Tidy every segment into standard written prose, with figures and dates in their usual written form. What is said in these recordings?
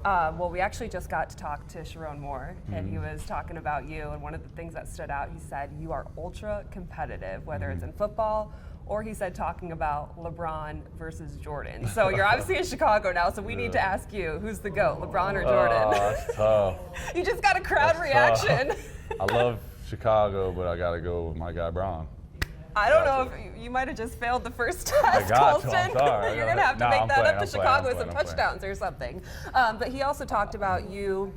Well, we actually just got to talk to Sharon Moore, and he was talking about you, and one of the things that stood out, he said you are ultra competitive, whether it's in football or he said talking about LeBron versus Jordan. So you're obviously in Chicago now, so we need to ask you, who's the GOAT, LeBron or Jordan? Oh, that's tough. You just got a crowd reaction. I love Chicago, but I got to go with my guy, Bron. I don't know if you might have just failed the first test, Colston. I'm sorry. You're going to have to make that up to Chicago with some playing. touchdowns or something. But he also talked about you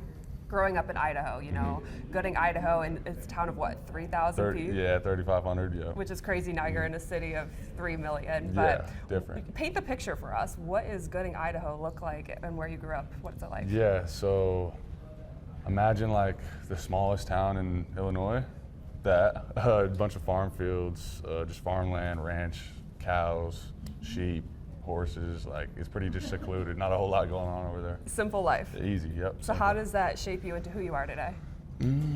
growing up in Idaho, you know, getting Idaho, and it's a town of what, 3,000 people? Yeah, 3,500, yeah. Which is crazy. Now you're in a city of 3 million. Yeah, But different. Paint the picture for us. What is Gooding, Idaho look like, and where you grew up? What's it like? Yeah, so imagine like the smallest town in Illinois. A bunch of farm fields, just farmland, ranch, cows, sheep, horses. Like, it's pretty just secluded. Not a whole lot going on over there. Simple life. Easy, yep. So how does that shape you into who you are today?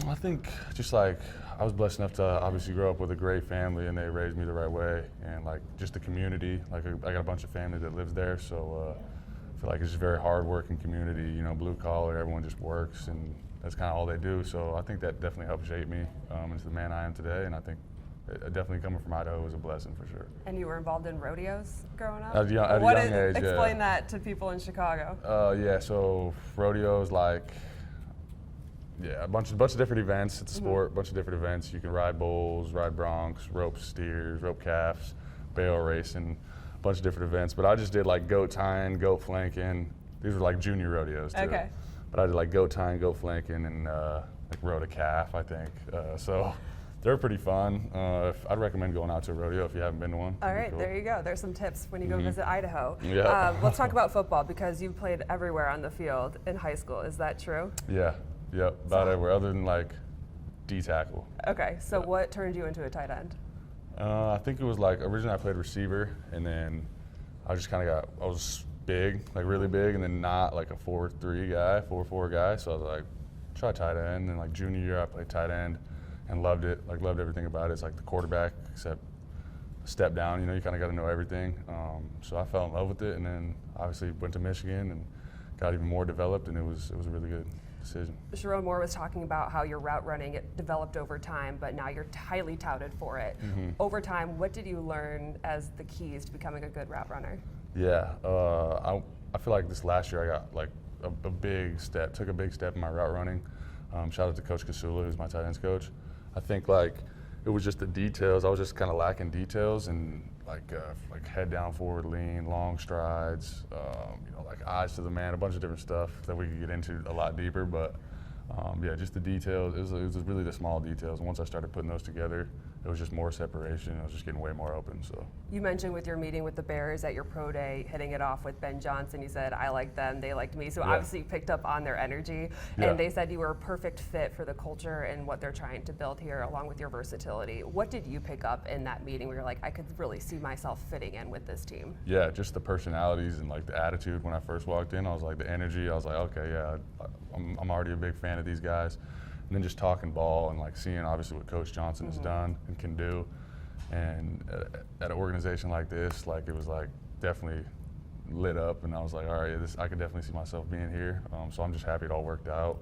I think just like I was blessed enough to obviously grow up with a great family, and they raised me the right way, and like just the community. Like I got a bunch of family that lives there, so I feel like it's just a very hard-working community. You know, blue collar, everyone just works, and that's kind of all they do. So I think that definitely helped shape me into the man I am today, and I think definitely coming from Idaho was a blessing for sure. And you were involved in rodeos growing up? At a young age, explain that to people in Chicago. Yeah, so rodeos like, yeah, a bunch of different events. It's a sport, a bunch of different events. You can ride bulls, ride broncs, rope steers, rope calves, bale racing, a bunch of different events. But I just did like goat tying, goat flanking. These were like junior rodeos too. Okay. But I did like goat tying, goat flanking, and like rode a calf, I think. So they're pretty fun. I'd recommend going out to a rodeo if you haven't been to one. All right, cool. there you go. There's some tips when you go visit Idaho. Yeah. Let's talk about football, because you played everywhere on the field in high school. Is that true? Yeah, yep, about everywhere, other than like D-tackle. Okay, so what turned you into a tight end? I think it was like, originally I played receiver, and then I just kind of I was big, like really big, and then not like a 4-3 guy, 4-4 guy, so I was like, try tight end. And like junior year I played tight end and loved it, like loved everything about it. It's like the quarterback, except a step down, you know, you kind of got to know everything. So I fell in love with it, and then obviously went to Michigan and got even more developed, and it was a really good decision. Sharon Moore was talking about how your route running, it developed over time, but now you're highly touted for it. Over time, what did you learn as the keys to becoming a good route runner? Yeah, I feel like this last year I got like a big step, took a big step in my route running. Shout out to Coach Kasula, who's my tight ends coach. I think like it was just the details. I was just kind of lacking details, and like head down forward lean, long strides, you know, like eyes to the man, a bunch of different stuff that we could get into a lot deeper. But yeah, just the details. It was really the small details. And once I started putting those together, it was just more separation. I was just getting way more open. So you mentioned with your meeting with the Bears at your pro day, hitting it off with Ben Johnson. You said, I liked them, they liked me. So obviously you picked up on their energy, and they said you were a perfect fit for the culture and what they're trying to build here, along with your versatility. What did you pick up in that meeting where you're like, I could really see myself fitting in with this team? Yeah, just the personalities and like the attitude. When I first walked in, I was like, the energy, I was like, okay, yeah, I'm already a big fan of these guys. And then just talking ball and like seeing obviously what Coach Johnson has done and can do. And at an organization like this, like it was like definitely lit up, and I was like, all right, I could definitely see myself being here. So I'm just happy it all worked out.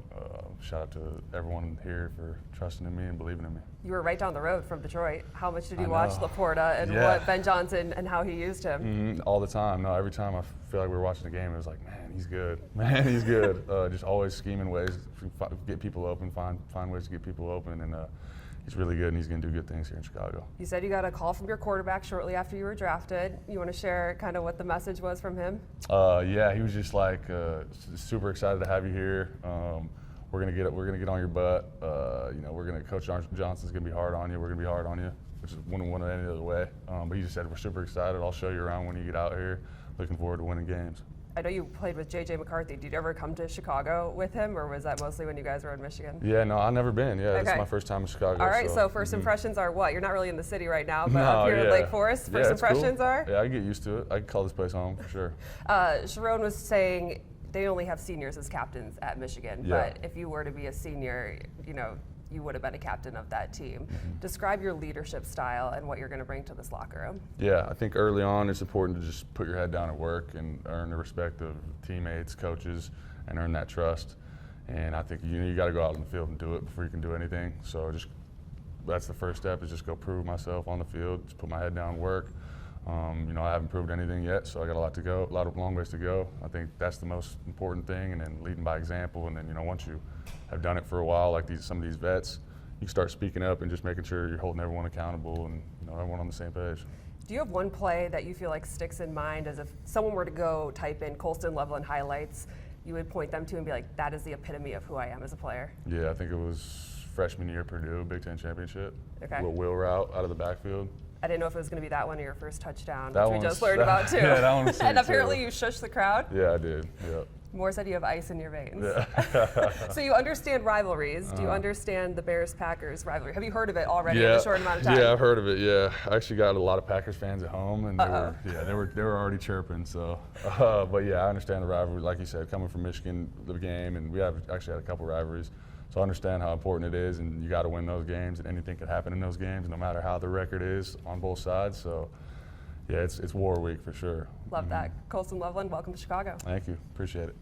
Shout out to everyone here for trusting in me and believing in me. You were right down the road from Detroit. How much did you watch Laporta and what Ben Johnson and how he used him? All the time. No, every time I feel like we were watching the game, it was like, man, he's good. Man, he's good. Just always scheming ways to get people open, find ways to get people open, and he's really good, and he's going to do good things here in Chicago. You said you got a call from your quarterback shortly after you were drafted. You want to share kind of what the message was from him? Yeah, he was just like super excited to have you here. We're gonna get on your butt. You know, Coach Johnson's gonna be hard on you. We're gonna be hard on you, which is wouldn't want it any other way. But he just said, we're super excited. I'll show you around when you get out here. Looking forward to winning games. I know you played with J.J. McCarthy. Did you ever come to Chicago with him, or was that mostly when you guys were in Michigan? Yeah, no, I've never been. Yeah, This is my first time in Chicago. All right, so first impressions are what? You're not really in the city right now, but no, up here in Lake Forest, first impressions cool. are? Yeah, I get used to it. I can call this place home for sure. Sharon was saying they only have seniors as captains at Michigan, but if you were to be a senior, you know, you would have been a captain of that team. Describe your leadership style and what you're going to bring to this locker room. Yeah, I think early on it's important to just put your head down at work and earn the respect of teammates, coaches, and earn that trust. And I think you got to go out in the field and do it before you can do anything. So that's the first step, is just go prove myself on the field, just put my head down, work. I haven't proved anything yet, so I got a lot to go, long ways to go. I think that's the most important thing, and then leading by example. And then, once you have done it for a while, like some of these vets, you start speaking up and just making sure you're holding everyone accountable and everyone on the same page. Do you have one play that you feel like sticks in mind, as if someone were to go type in Colston Loveland highlights, you would point them to and be like, that is the epitome of who I am as a player? Yeah, I think it was freshman year Purdue, Big Ten championship. Okay. Little wheel route out of the backfield. I didn't know if it was going to be that one or your first touchdown, That which we one just was- learned about too. Yeah, that one was And sweet, apparently too. you shushed the crowd. Yeah, I did. Yep. Moore said you have ice in your veins. Yeah. So you understand rivalries. Do you understand the Bears-Packers rivalry? Have you heard of it already in a short amount of time? Yeah, I've heard of it. Yeah, I actually got a lot of Packers fans at home, and they were already chirping. So, but yeah, I understand the rivalry. Like you said, coming from Michigan, the game, and we actually had a couple rivalries. So I understand how important it is, and you got to win those games, and anything can happen in those games, no matter how the record is on both sides. So, yeah, it's war week for sure. Love that. Colston Loveland, welcome to Chicago. Thank you. Appreciate it.